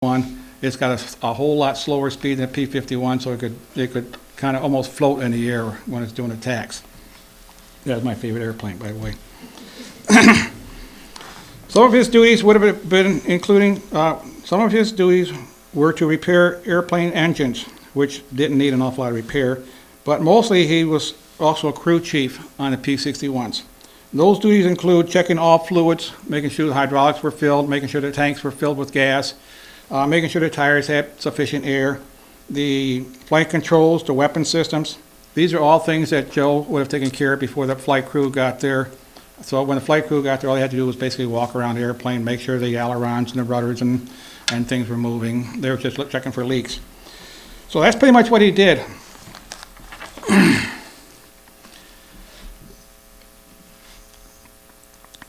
P-51. It's got a whole lot slower speed than P-51, so it could kind of almost float in the air when it's doing attacks. That's my favorite airplane, by the way. Some of his duties would have been including, some of his duties were to repair airplane engines, which didn't need an awful lot of repair, but mostly he was also a crew chief on the P-61s. Those duties include checking all fluids, making sure the hydraulics were filled, making sure the tanks were filled with gas, making sure the tires had sufficient air, the flight controls, the weapon systems. These are all things that Joe would have taken care of before the flight crew got there. So when the flight crew got there, all they had to do was basically walk around the airplane, make sure the ailerons and the rudders and things were moving. They were just checking for leaks. So that's pretty much what he did.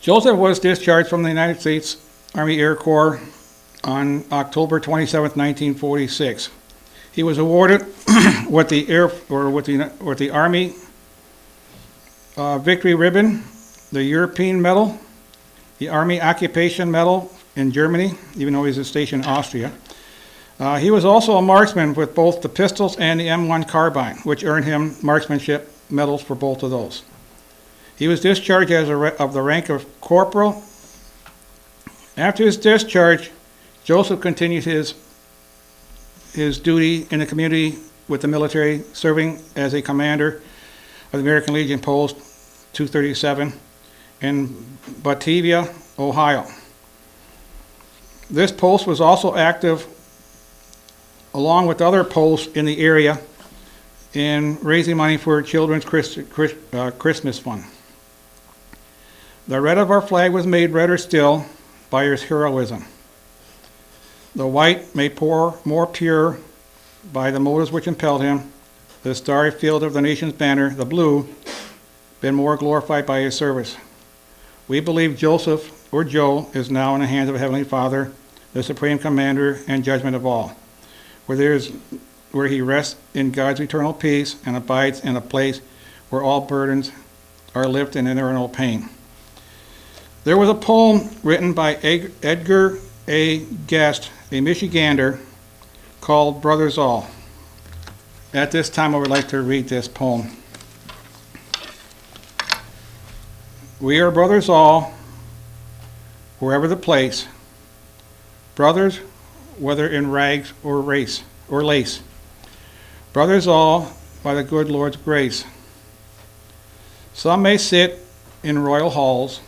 Joseph was discharged from the United States Army Air Corps on October 27, 1946. He was awarded with the Army Victory Ribbon, the European Medal, the Army Occupation Medal in Germany, even though he was stationed in Austria. He was also a marksman with both the pistols and the M1 carbine, which earned him marksmanship medals for both of those. He was discharged of the rank of corporal. After his discharge, Joseph continued his duty in the community with the military, serving as a commander of the American Legion Post 237 in Batavia, Ohio. This post was also active along with other posts in the area in raising money for Children's Christmas Fund. The red of our flag was made redder still by his heroism. The white made more pure by the motives which impelled him. The starry field of the nation's banner, the blue, been more glorified by his service. We believe Joseph, or Joe, is now in the hands of a Heavenly Father, the Supreme Commander and Judgment of all, where he rests in God's eternal peace and abides in a place where all burdens are lifted and there are no pain. There was a poem written by Edgar A. Guest, a Michigander, called Brothers All. At this time, I would like to read this poem. We are brothers all, wherever the place, brothers, whether in rags or race or lace, brothers all by the good Lord's grace. Some may sit in royal halls,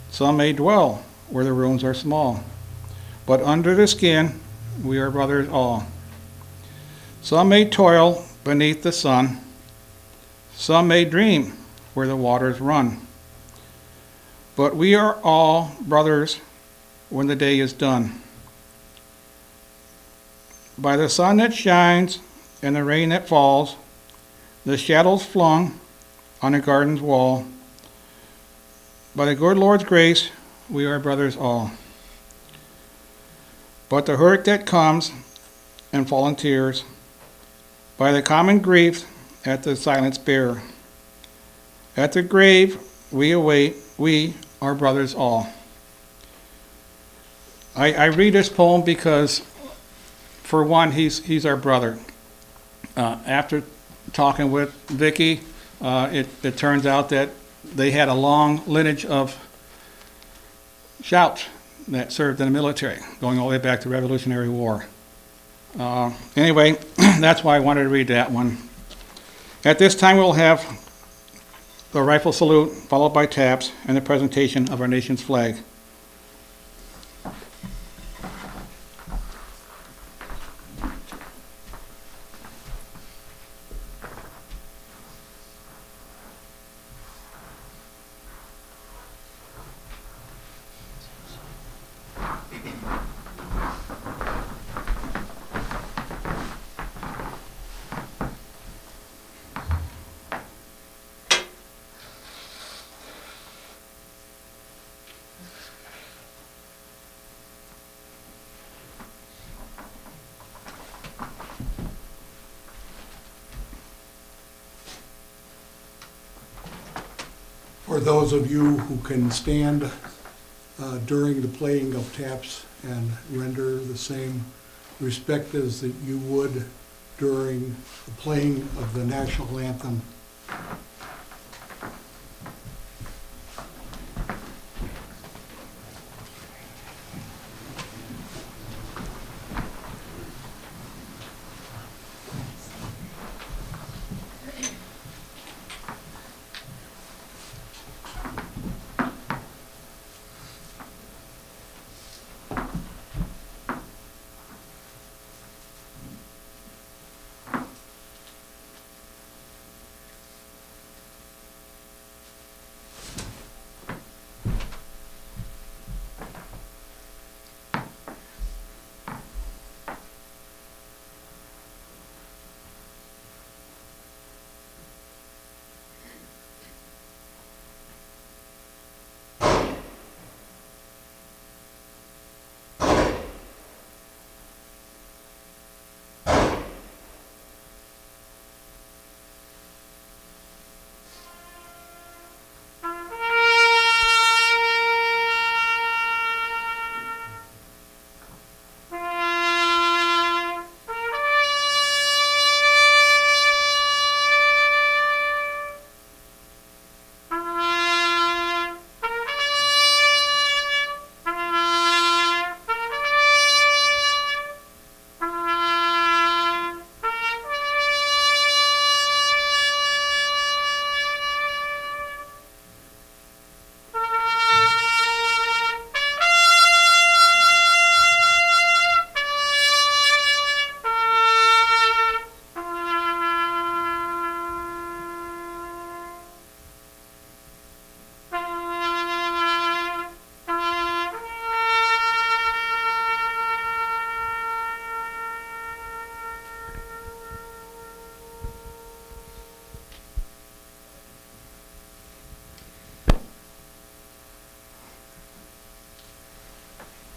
some may dwell where the rooms are small, but under the skin we are brothers all. Some may toil beneath the sun, some may dream where the waters run, but we are all brothers when the day is done. By the sun that shines and the rain that falls, the shadows flung on the garden's wall, by the good Lord's grace, we are brothers all. But the hurt that comes and fallen tears, by the common grief at the silence bare, at the grave we await, we are brothers all. I read this poem because, for one, he's our brother. After talking with Vicki, it turns out that they had a long lineage of Schott that served in the military, going all the way back to the Revolutionary War. Anyway, that's why I wanted to read that one. At this time, we'll have the rifle salute, followed by taps, and the presentation of our nation's flag. For those of you who can stand during the playing of taps and render the same respect as that you would during the playing of the national anthem.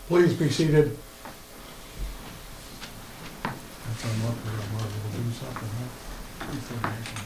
Please be seated. That's unlucky, I'm not able to do something, huh? That's all right.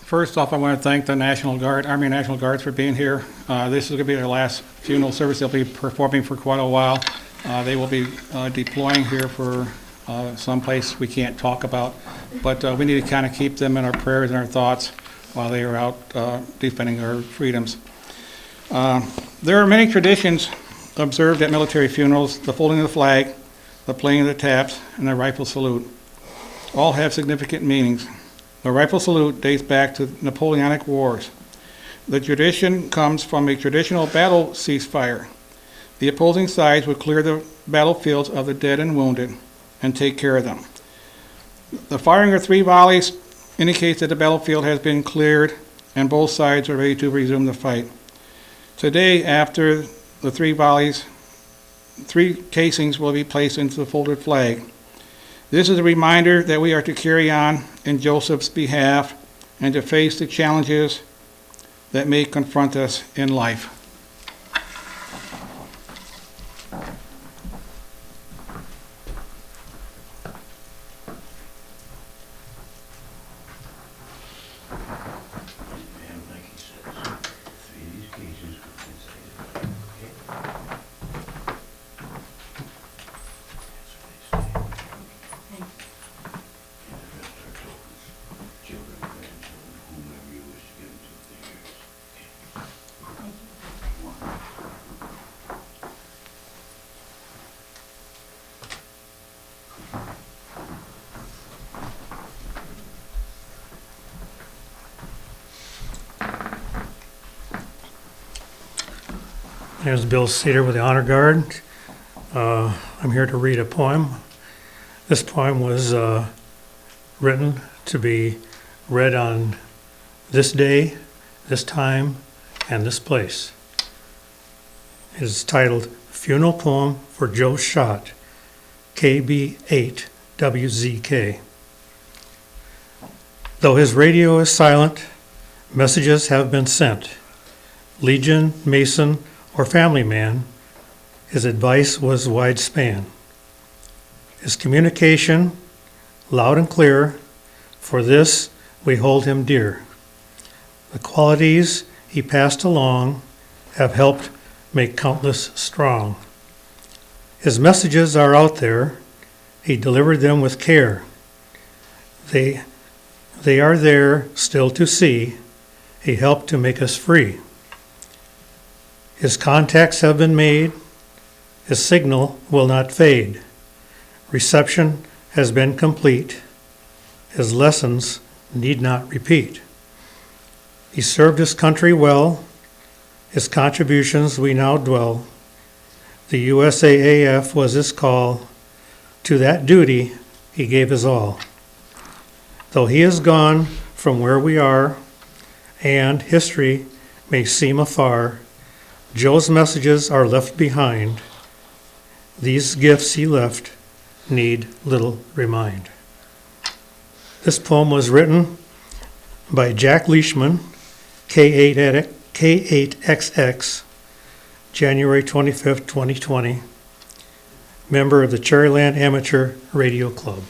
First off, I want to thank the National Guard, Army National Guards for being here. This is going to be their last funeral service they'll be performing for quite a while. They will be deploying here for someplace we can't talk about, but we need to kind of keep them in our prayers and our thoughts while they are out defending our freedoms. There are many traditions observed at military funerals: the folding of the flag, the playing of the taps, and the rifle salute. All have significant meanings. The rifle salute dates back to Napoleonic Wars. The tradition comes from a traditional battle ceasefire. The opposing sides would clear the battlefields of the dead and wounded and take care of them. The firing of 3 volleys indicates that the battlefield has been cleared and both sides are ready to resume the fight. Today, after the 3 volleys, 3 casings will be placed into the folded flag. This is a reminder that we are to carry on in Joseph's behalf and to face the challenges that may confront us in life. My name is Bill Cedar with the Honor Guard. I'm here to read a poem. This poem was written to be read on this day, this time, and this place. It is titled Funeral Poem for Joe Schott, KB8WZK. Though his radio is silent, messages have been sent. Legion, Mason, or family man, his advice was wide-span. His communication, loud and clear, for this we hold him dear. The qualities he passed along have helped make countless strong. His messages are out there, he delivered them with care. They are there still to see, he helped to make us free. His contacts have been made, his signal will not fade. Reception has been complete, his lessons need not repeat. He served his country well, his contributions we now dwell. The USAAF was his call, to that duty he gave his all. Though he is gone from where we are, and history may seem afar, Joe's messages are left behind. These gifts he left need little remind. This poem was written by Jack Leishman, K8XX, January 25th, 2020, member of the Cherryland Amateur Radio Club.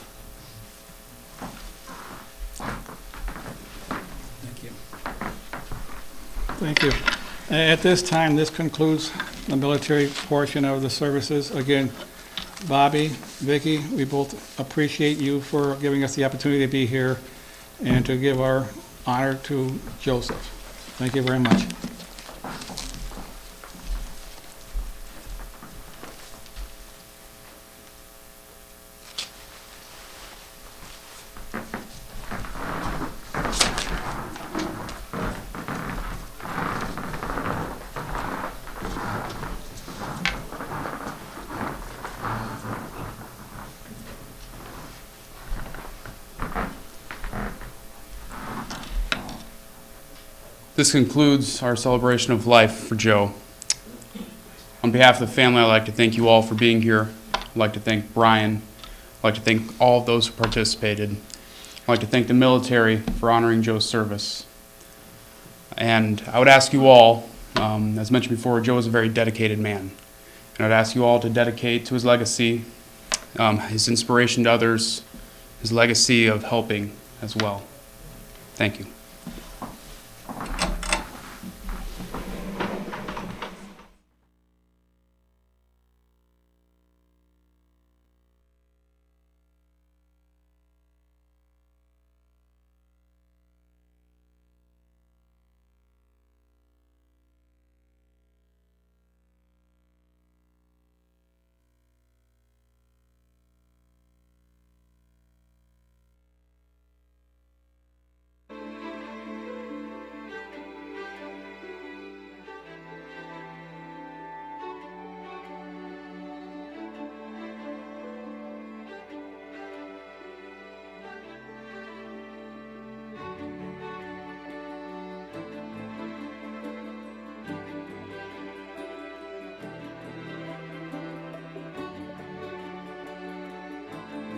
Thank you. Thank you. At this time, this concludes the military portion of the services. Again, Bobby, Vicki, we both appreciate you for giving us the opportunity to be here and to give our honor to Joseph. Thank you very much. This concludes our celebration of life for Joe. On behalf of the family, I'd like to thank you all for being here. I'd like to thank Brian. I'd like to thank all of those who participated. I'd like to thank the military for honoring Joe's service. And I would ask you all, as mentioned before, Joe is a very dedicated man. And I'd ask you all to dedicate to his legacy, his inspiration to others, his legacy of helping as well. Thank you.